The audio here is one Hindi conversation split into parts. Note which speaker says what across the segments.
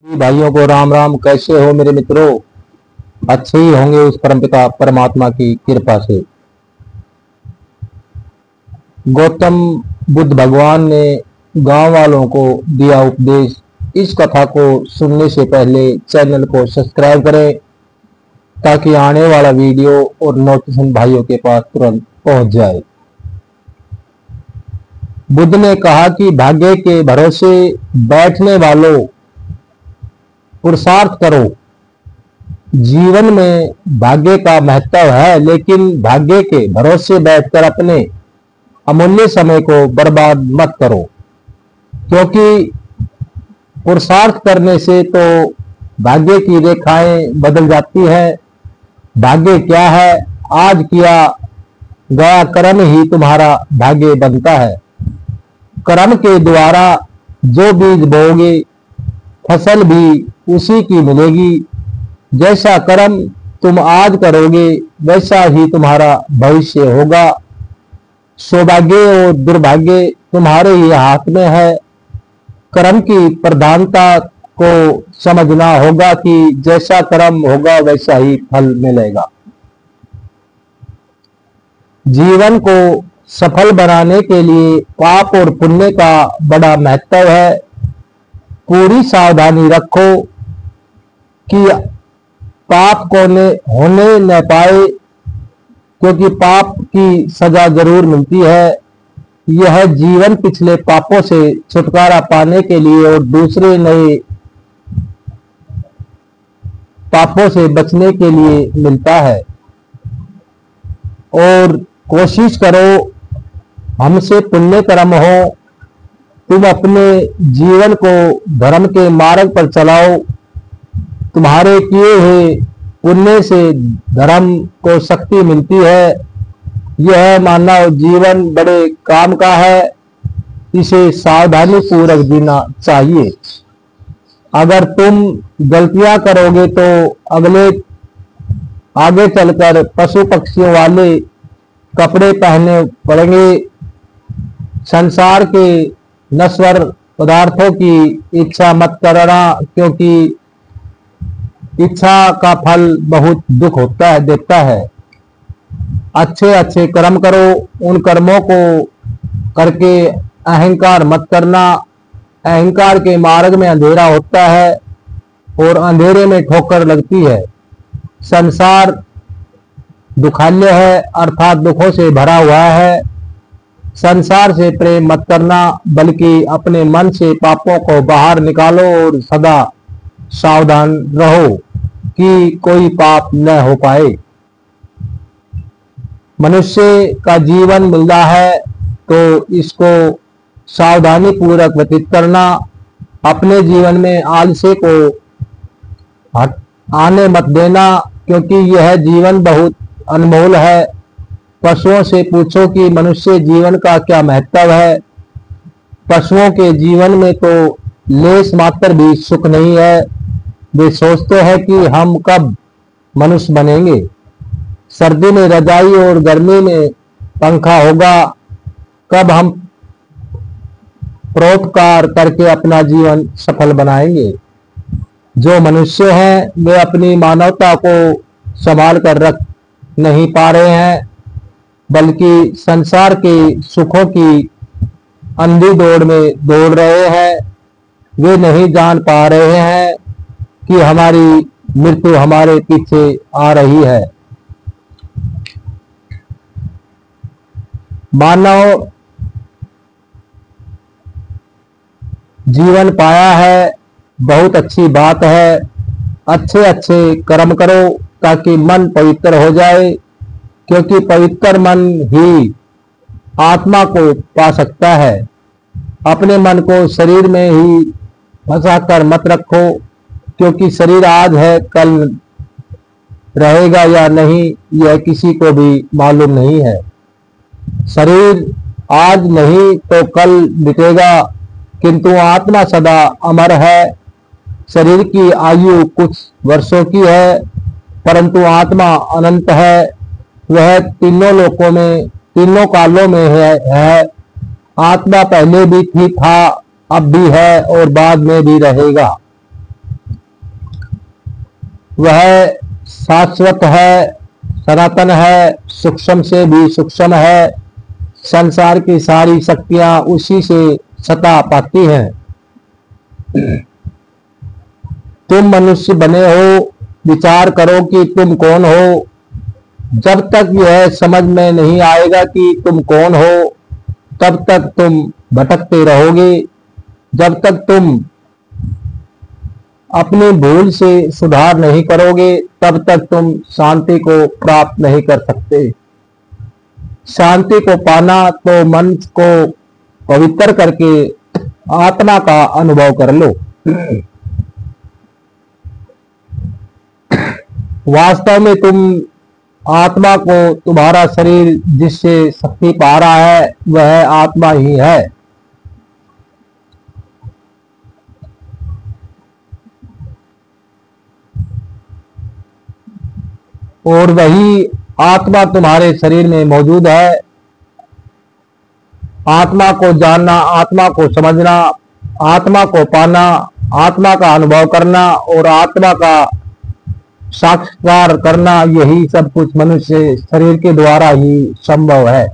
Speaker 1: भाइयों को राम राम। कैसे हो मेरे मित्रों? अच्छे ही होंगे उस परमपिता परमात्मा की कृपा से। गौतम बुद्ध भगवान ने गांव वालों को दिया उपदेश। इस कथा को सुनने से पहले चैनल को सब्सक्राइब करें ताकि आने वाला वीडियो और नोटिफिकेशन भाइयों के पास तुरंत पहुंच जाए। बुद्ध ने कहा कि भाग्य के भरोसे बैठने वालों, पुरुषार्थ करो। जीवन में भाग्य का महत्व है, लेकिन भाग्य के भरोसे बैठकर अपने अमूल्य समय को बर्बाद मत करो, क्योंकि पुरुषार्थ करने से तो भाग्य की रेखाएं बदल जाती हैं। भाग्य क्या है? आज किया गया कर्म ही तुम्हारा भाग्य बनता है। कर्म के द्वारा जो बीज बोओगे फसल भी उसी की मिलेगी। जैसा कर्म तुम आज करोगे वैसा ही तुम्हारा भविष्य होगा। सौभाग्य और दुर्भाग्य तुम्हारे ही हाथ में है। कर्म की प्रधानता को समझना होगा कि जैसा कर्म होगा वैसा ही फल मिलेगा। जीवन को सफल बनाने के लिए पाप और पुण्य का बड़ा महत्व है। पूरी सावधानी रखो कि पाप को होने न पाए, क्योंकि पाप की सजा जरूर मिलती है। यह जीवन पिछले पापों से छुटकारा पाने के लिए और दूसरे नए पापों से बचने के लिए मिलता है। और कोशिश करो हमसे पुण्य कर्म हो। तुम अपने जीवन को धर्म के मार्ग पर चलाओ। तुम्हारे किए हुए पुण्य से धर्म को शक्ति मिलती है। यह मानव जीवन बड़े काम का है, इसे सावधानी पूर्वक जीना चाहिए। अगर तुम गलतियां करोगे तो आगे चलकर पशु पक्षियों वाले कपड़े पहनने पड़ेंगे। संसार के नश्वर पदार्थों की इच्छा मत करना, क्योंकि इच्छा का फल बहुत दुख देता है। अच्छे अच्छे कर्म करो। उन कर्मों को करके अहंकार मत करना। अहंकार के मार्ग में अंधेरा होता है और अंधेरे में ठोकर लगती है। संसार दुखालय है, अर्थात दुखों से भरा हुआ है। संसार से प्रेम मत करना, बल्कि अपने मन से पापों को बाहर निकालो और सदा सावधान रहो कि कोई पाप न हो पाए। मनुष्य का जीवन मिला है तो इसको सावधानी पूर्वक व्यतीत करना। अपने जीवन में आलस्य को आने मत देना, क्योंकि यह जीवन बहुत अनमोल है। पशुओं से पूछो कि मनुष्य जीवन का क्या महत्व है। पशुओं के जीवन में तो लेश मात्र भी सुख नहीं है। वे सोचते हैं कि हम कब मनुष्य बनेंगे। सर्दी में रजाई और गर्मी में पंखा होगा। कब हम परोपकार करके अपना जीवन सफल बनाएंगे। जो मनुष्य हैं वे अपनी मानवता को संभाल कर रख नहीं पा रहे हैं, बल्कि संसार के सुखों की अंधी दौड़ में दौड़ रहे हैं। वे नहीं जान पा रहे हैं कि हमारी मृत्यु हमारे पीछे आ रही है। मानव जीवन पाया है, बहुत अच्छी बात है। अच्छे अच्छे कर्म करो ताकि मन पवित्र हो जाए, क्योंकि पवित्र मन ही आत्मा को पा सकता है। अपने मन को शरीर में ही फंसा कर मत रखो, क्योंकि शरीर आज है, कल रहेगा या नहीं यह किसी को भी मालूम नहीं है। शरीर आज नहीं तो कल मिटेगा, किंतु आत्मा सदा अमर है। शरीर की आयु कुछ वर्षों की है, परंतु आत्मा अनंत है। वह तीनों लोकों में, तीनों कालों में है। आत्मा पहले भी था, अब भी है और बाद में भी रहेगा। वह शाश्वत है, सनातन है, सूक्ष्म से भी सूक्ष्म है। संसार की सारी शक्तियां उसी से सता पाती हैं। तुम मनुष्य बने हो, विचार करो कि तुम कौन हो। जब तक यह समझ में नहीं आएगा कि तुम कौन हो, तब तक तुम भटकते रहोगे। जब तक तुम अपनी भूल से सुधार नहीं करोगे, तब तक तुम शांति को प्राप्त नहीं कर सकते। शांति को पाना तो मन को पवित्र करके आत्मा का अनुभव कर लो। वास्तव में तुम आत्मा को, तुम्हारा शरीर जिससे शक्ति पा रहा है वह आत्मा ही है। और वही आत्मा तुम्हारे शरीर में मौजूद है। आत्मा को जानना, आत्मा को समझना, आत्मा को पाना, आत्मा का अनुभव करना और आत्मा का साक्षात्कार करना, यही सब कुछ मनुष्य शरीर के द्वारा ही संभव है।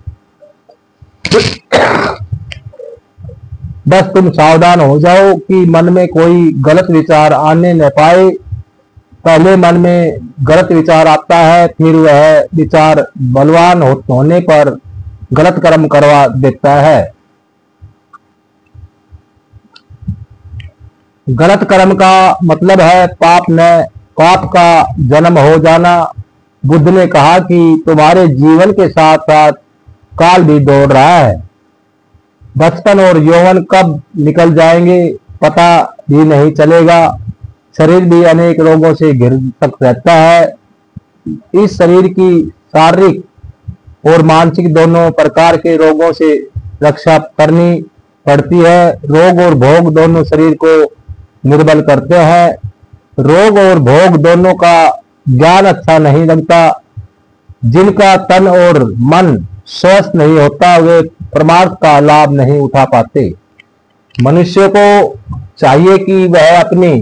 Speaker 1: बस तुम सावधान हो जाओ कि मन में कोई गलत विचार आने न पाए। पहले मन में गलत विचार आता है, फिर वह विचार बलवान होने पर गलत कर्म करवा देता है। गलत कर्म का मतलब है पाप का जन्म हो जाना। बुद्ध ने कहा कि तुम्हारे जीवन के साथ साथ काल भी दौड़ रहा है। बचपन और यौवन कब निकल जाएंगे पता भी नहीं चलेगा। शरीर भी अनेक रोगों से घिर तक रहता है। इस शरीर की शारीरिक और मानसिक दोनों प्रकार के रोगों से रक्षा करनी पड़ती है। रोग और भोग दोनों शरीर को निर्बल करते हैं। रोग और भोग दोनों का ज्ञान अच्छा नहीं लगता। जिनका तन और मन स्वस्थ नहीं होता वे परमार्थ का लाभ नहीं उठा पाते। मनुष्य को चाहिए कि वह अपनी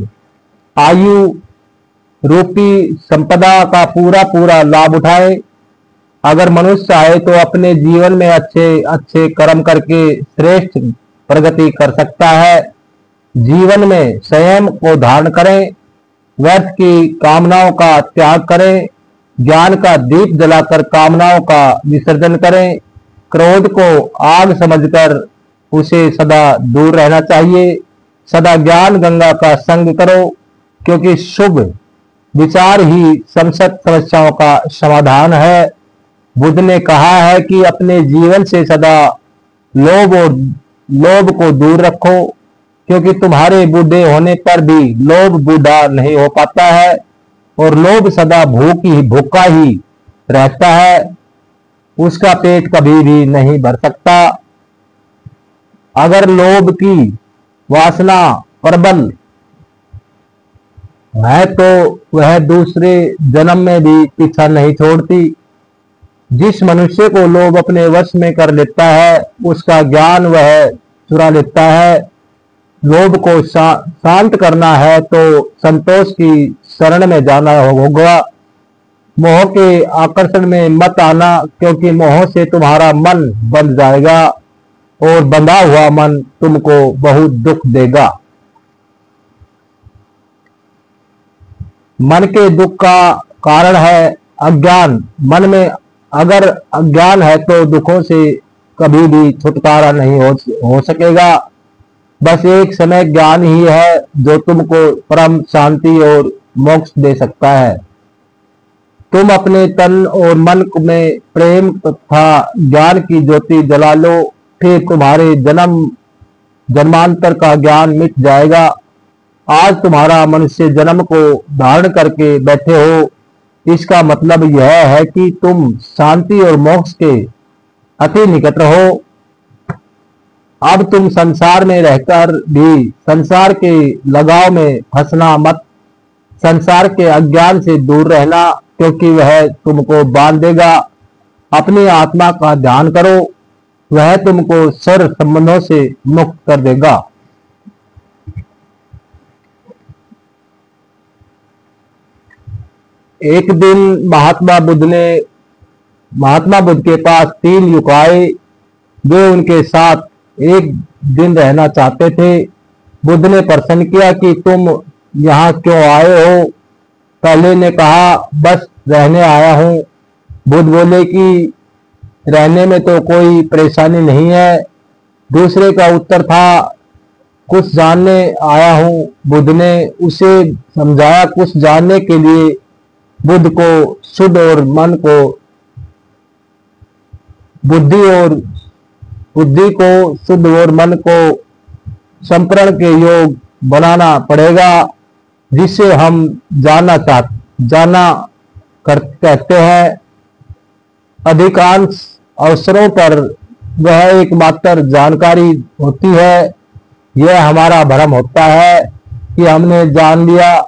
Speaker 1: आयु रूपी संपदा का पूरा पूरा लाभ उठाए। अगर मनुष्य चाहे तो अपने जीवन में अच्छे अच्छे कर्म करके श्रेष्ठ प्रगति कर सकता है। जीवन में संयम को धारण करें, व्यर्थ की कामनाओं का त्याग करें, ज्ञान का दीप जलाकर कामनाओं का विसर्जन करें। क्रोध को आग समझकर उसे सदा दूर रहना चाहिए। सदा ज्ञान गंगा का संग करो, क्योंकि शुभ विचार ही समस्त समस्याओं का समाधान है। बुद्ध ने कहा है कि अपने जीवन से सदा लोभ को दूर रखो, क्योंकि तुम्हारे बूढ़े होने पर भी लोभ बूढ़ा नहीं हो पाता है और लोभ सदा भूखा ही रहता है। उसका पेट कभी भी नहीं भर सकता। अगर लोभ की वासना प्रबल है तो वह दूसरे जन्म में भी पीछा नहीं छोड़ती। जिस मनुष्य को लोभ अपने वश में कर लेता है उसका ज्ञान वह चुरा लेता है। लोभ को शांत करना है तो संतोष की शरण में जाना होगा। मोह के आकर्षण में मत आना, क्योंकि मोह से तुम्हारा मन बंध जाएगा और बंधा हुआ मन तुमको बहुत दुख देगा। मन के दुख का कारण है अज्ञान। मन में अगर अज्ञान है तो दुखों से कभी भी छुटकारा नहीं हो सकेगा। बस एक समय ज्ञान ही है जो तुमको परम शांति और मोक्ष दे सकता है। तुम अपने तन और मन में प्रेम तथा ज्ञान की ज्योति जला लो, फिर तुम्हारे जन्मांतर का ज्ञान मिट जाएगा। आज तुम्हारा मनुष्य जन्म को धारण करके बैठे हो, इसका मतलब यह है कि तुम शांति और मोक्ष के अति निकट रहो। अब तुम संसार में रहकर भी संसार के लगाव में फंसना मत। संसार के अज्ञान से दूर रहना, क्योंकि वह तुमको बांध देगा। अपनी आत्मा का ध्यान करो, वह तुमको सर्व संबंधों से मुक्त कर देगा। एक दिन महात्मा बुद्ध के पास 3 युवक आए, वे उनके साथ एक दिन रहना चाहते थे। बुद्ध ने प्रश्न किया कि तुम यहाँ क्यों आए हो? पहले ने कहा, बस रहने आया हूँ। बुद्ध बोले कि रहने में तो कोई परेशानी नहीं है। दूसरे का उत्तर था, कुछ जानने आया हूँ। बुद्ध ने उसे समझाया। कुछ जानने के लिए बुद्धि को शुद्ध और मन को संपरण के योग बनाना पड़ेगा, जिसे हम कहते हैं। अधिकांश अवसरों पर वह एकमात्र जानकारी होती है। यह हमारा भ्रम होता है कि हमने जान लिया।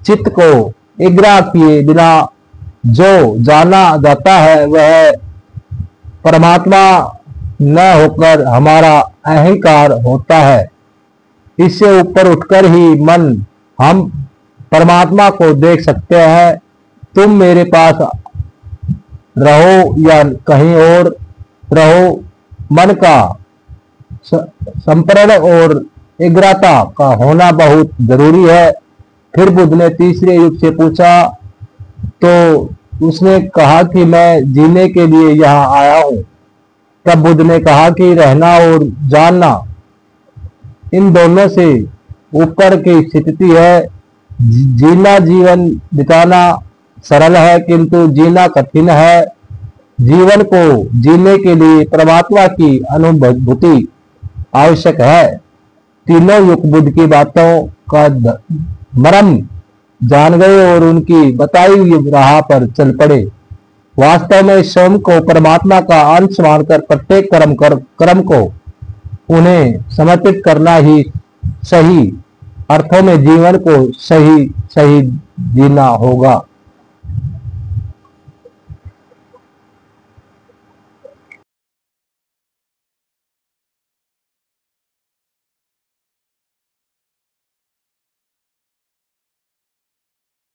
Speaker 1: चित्त को निग्रह किए बिना जो जाना जाता है वह परमात्मा न होकर हमारा अहंकार होता है। इससे ऊपर उठकर ही हम परमात्मा को देख सकते हैं। तुम मेरे पास रहो या कहीं और रहो, मन का संपरण और एकाग्रता का होना बहुत जरूरी है। फिर बुद्ध ने तीसरे युग से पूछा, तो उसने कहा कि मैं जीने के लिए यहाँ आया हूँ। तब बुद्ध ने कहा कि रहना और जानना इन दोनों से ऊपर की स्थिति है। जीना, जीवन बिताना सरल है, किंतु जीना कठिन है। जीवन को जीने के लिए परमात्मा की अनुभूति आवश्यक है। तीनों युग बुद्ध की बातों का मर्म जान गए और उनकी बताई हुई राह पर चल पड़े। वास्तव में स्वयं को परमात्मा का अंश मानकर प्रत्येक कर्म को उन्हें समर्पित करना ही सही अर्थों में जीवन को सही जीना होगा।